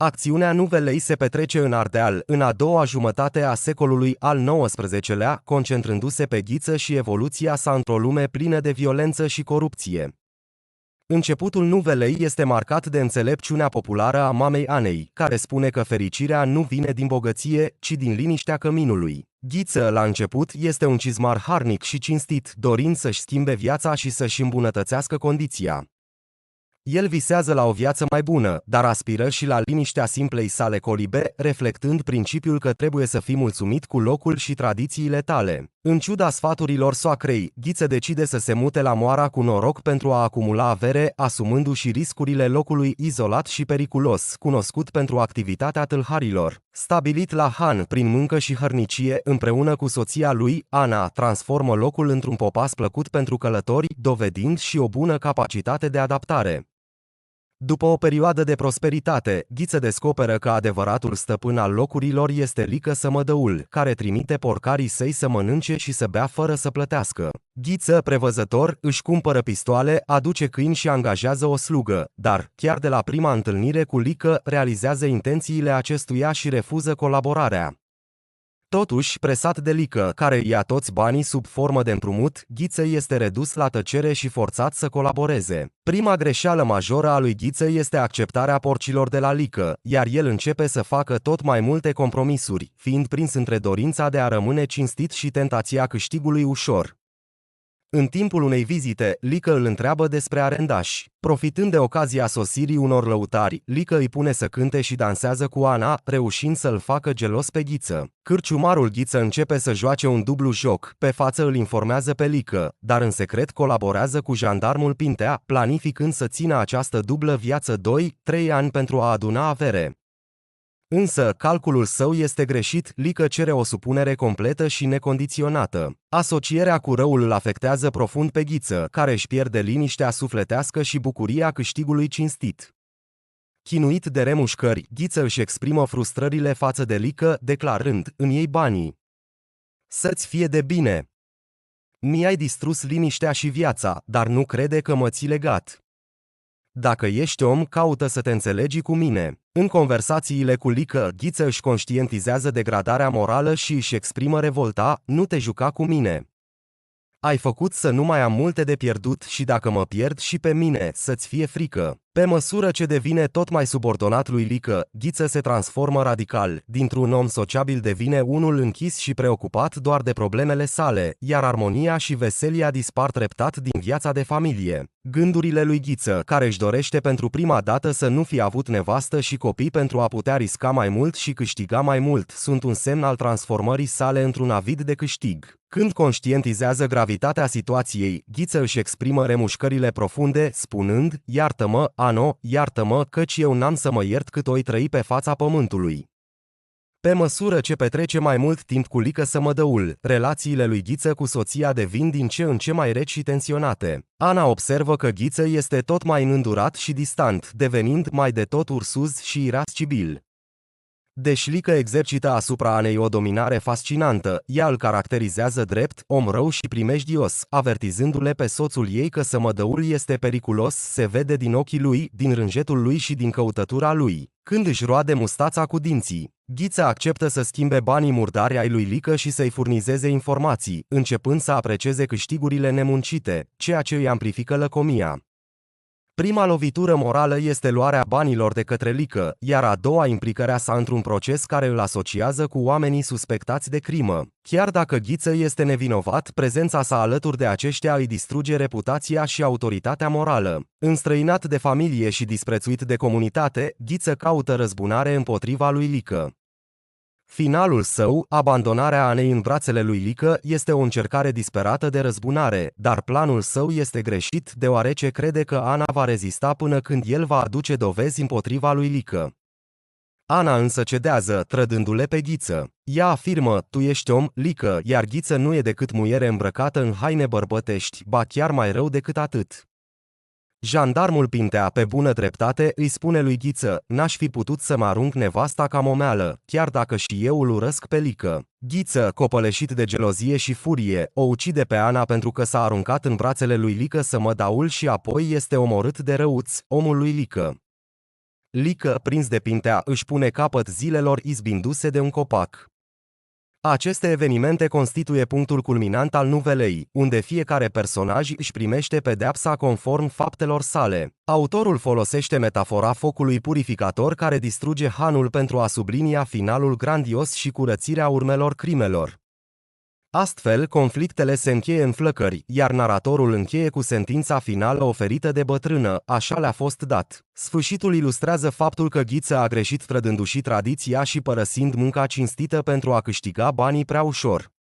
Acțiunea Nuvelei se petrece în Ardeal, în a doua jumătate a secolului al XIX-lea, concentrându-se pe Ghiță și evoluția sa într-o lume plină de violență și corupție. Începutul Nuvelei este marcat de înțelepciunea populară a mamei Anei, care spune că fericirea nu vine din bogăție, ci din liniștea căminului. Ghiță, la început, este un cizmar harnic și cinstit, dorind să-și schimbe viața și să-și îmbunătățească condiția. El visează la o viață mai bună, dar aspiră și la liniștea simplei sale colibe, reflectând principiul că trebuie să fii mulțumit cu locul și tradițiile tale. În ciuda sfaturilor soacrei, Ghiță decide să se mute la Moara cu noroc pentru a acumula avere, asumându-și riscurile locului izolat și periculos, cunoscut pentru activitatea tâlharilor. Stabilit la Han prin muncă și hărnicie, împreună cu soția lui, Ana, transformă locul într-un popas plăcut pentru călători, dovedind și o bună capacitate de adaptare. După o perioadă de prosperitate, Ghiță descoperă că adevăratul stăpân al locurilor este Lică Sămădăul, care trimite porcarii săi să mănânce și să bea fără să plătească. Ghiță, prevăzător, își cumpără pistoale, aduce câini și angajează o slugă, dar, chiar de la prima întâlnire cu Lică, realizează intențiile acestuia și refuză colaborarea. Totuși, presat de Lică, care ia toți banii sub formă de împrumut, Ghiță este redus la tăcere și forțat să colaboreze. Prima greșeală majoră a lui Ghiță este acceptarea porcilor de la Lică, iar el începe să facă tot mai multe compromisuri, fiind prins între dorința de a rămâne cinstit și tentația câștigului ușor. În timpul unei vizite, Lică îl întreabă despre arendași. Profitând de ocazia sosirii unor lăutari, Lică îi pune să cânte și dansează cu Ana, reușind să-l facă gelos pe Ghiță. Cârciumarul Ghiță începe să joace un dublu joc, pe față îl informează pe Lică, dar în secret colaborează cu jandarmul Pintea, planificând să țină această dublă viață 2-3 ani pentru a aduna avere. Însă, calculul său este greșit, Lică cere o supunere completă și necondiționată. Asocierea cu răul îl afectează profund pe Ghiță, care își pierde liniștea sufletească și bucuria câștigului cinstit. Chinuit de remușcări, Ghiță își exprimă frustrările față de Lică, declarând: "Îmi iei banii. Să-ți fie de bine. Mi-ai distrus liniștea și viața, dar nu crede că mă ții legat. Dacă ești om, caută să te înțelegi cu mine." În conversațiile cu Lică, Ghiță își conștientizează degradarea morală și își exprimă revolta: "Nu te juca cu mine. Ai făcut să nu mai am multe de pierdut și dacă mă pierd și pe mine, să-ți fie frică." Pe măsură ce devine tot mai subordonat lui Lică, Ghiță se transformă radical, dintr-un om sociabil devine unul închis și preocupat doar de problemele sale, iar armonia și veselia dispar treptat din viața de familie. Gândurile lui Ghiță, care își dorește pentru prima dată să nu fi avut nevastă și copii pentru a putea risca mai mult și câștiga mai mult, sunt un semn al transformării sale într-un avid de câștig. Când conștientizează gravitatea situației, Ghiță își exprimă remușcările profunde, spunând: "Iartă-mă, Ano, iartă-mă, căci eu n-am să mă iert cât o-i trăi pe fața pământului." Pe măsură ce petrece mai mult timp cu Lică Sămădăul, relațiile lui Ghiță cu soția devin din ce în ce mai reci și tensionate. Ana observă că Ghiță este tot mai îndurat și distant, devenind mai de tot ursuz și irascibil. Deși Lică exercită asupra Anei o dominare fascinantă, ea îl caracterizează drept om rău și primejdios, avertizându-le pe soțul ei că Sămădăul este periculos, se vede din ochii lui, din rânjetul lui și din căutătura lui. Când își roade mustața cu dinții, Ghiță acceptă să schimbe banii murdari ai lui Lică și să-i furnizeze informații, începând să aprecieze câștigurile nemuncite, ceea ce îi amplifică lăcomia. Prima lovitură morală este luarea banilor de către Lică, iar a doua implicarea sa într-un proces care îl asociază cu oamenii suspectați de crimă. Chiar dacă Ghiță este nevinovat, prezența sa alături de aceștia îi distruge reputația și autoritatea morală. Înstrăinat de familie și disprețuit de comunitate, Ghiță caută răzbunare împotriva lui Lică. Finalul său, abandonarea Anei în brațele lui Lică, este o încercare disperată de răzbunare, dar planul său este greșit deoarece crede că Ana va rezista până când el va aduce dovezi împotriva lui Lică. Ana însă cedează, trădându-le pe Ghiță. Ea afirmă: "Tu ești om, Lică", iar Ghiță nu e decât muiere îmbrăcată în haine bărbătești, ba chiar mai rău decât atât. Jandarmul Pintea, pe bună dreptate, îi spune lui Ghiță: "N-aș fi putut să mă arunc nevasta ca momeală, chiar dacă și eu îl urăsc pe Lică." Ghiță, copăleșit de gelozie și furie, o ucide pe Ana pentru că s-a aruncat în brațele lui Lică Sămădaul și apoi este omorât de Răuț, omul lui Lică. Lică, prins de Pintea, își pune capăt zilelor izbindu-se de un copac. Aceste evenimente constituie punctul culminant al nuvelei, unde fiecare personaj își primește pedeapsa conform faptelor sale. Autorul folosește metafora focului purificator care distruge hanul pentru a sublinia finalul grandios și curățirea urmelor crimelor. Astfel, conflictele se încheie în flăcări, iar naratorul încheie cu sentința finală oferită de bătrână, așa le-a fost dat. Sfârșitul ilustrează faptul că Ghiță a greșit trădându-și tradiția și părăsind munca cinstită pentru a câștiga banii prea ușor.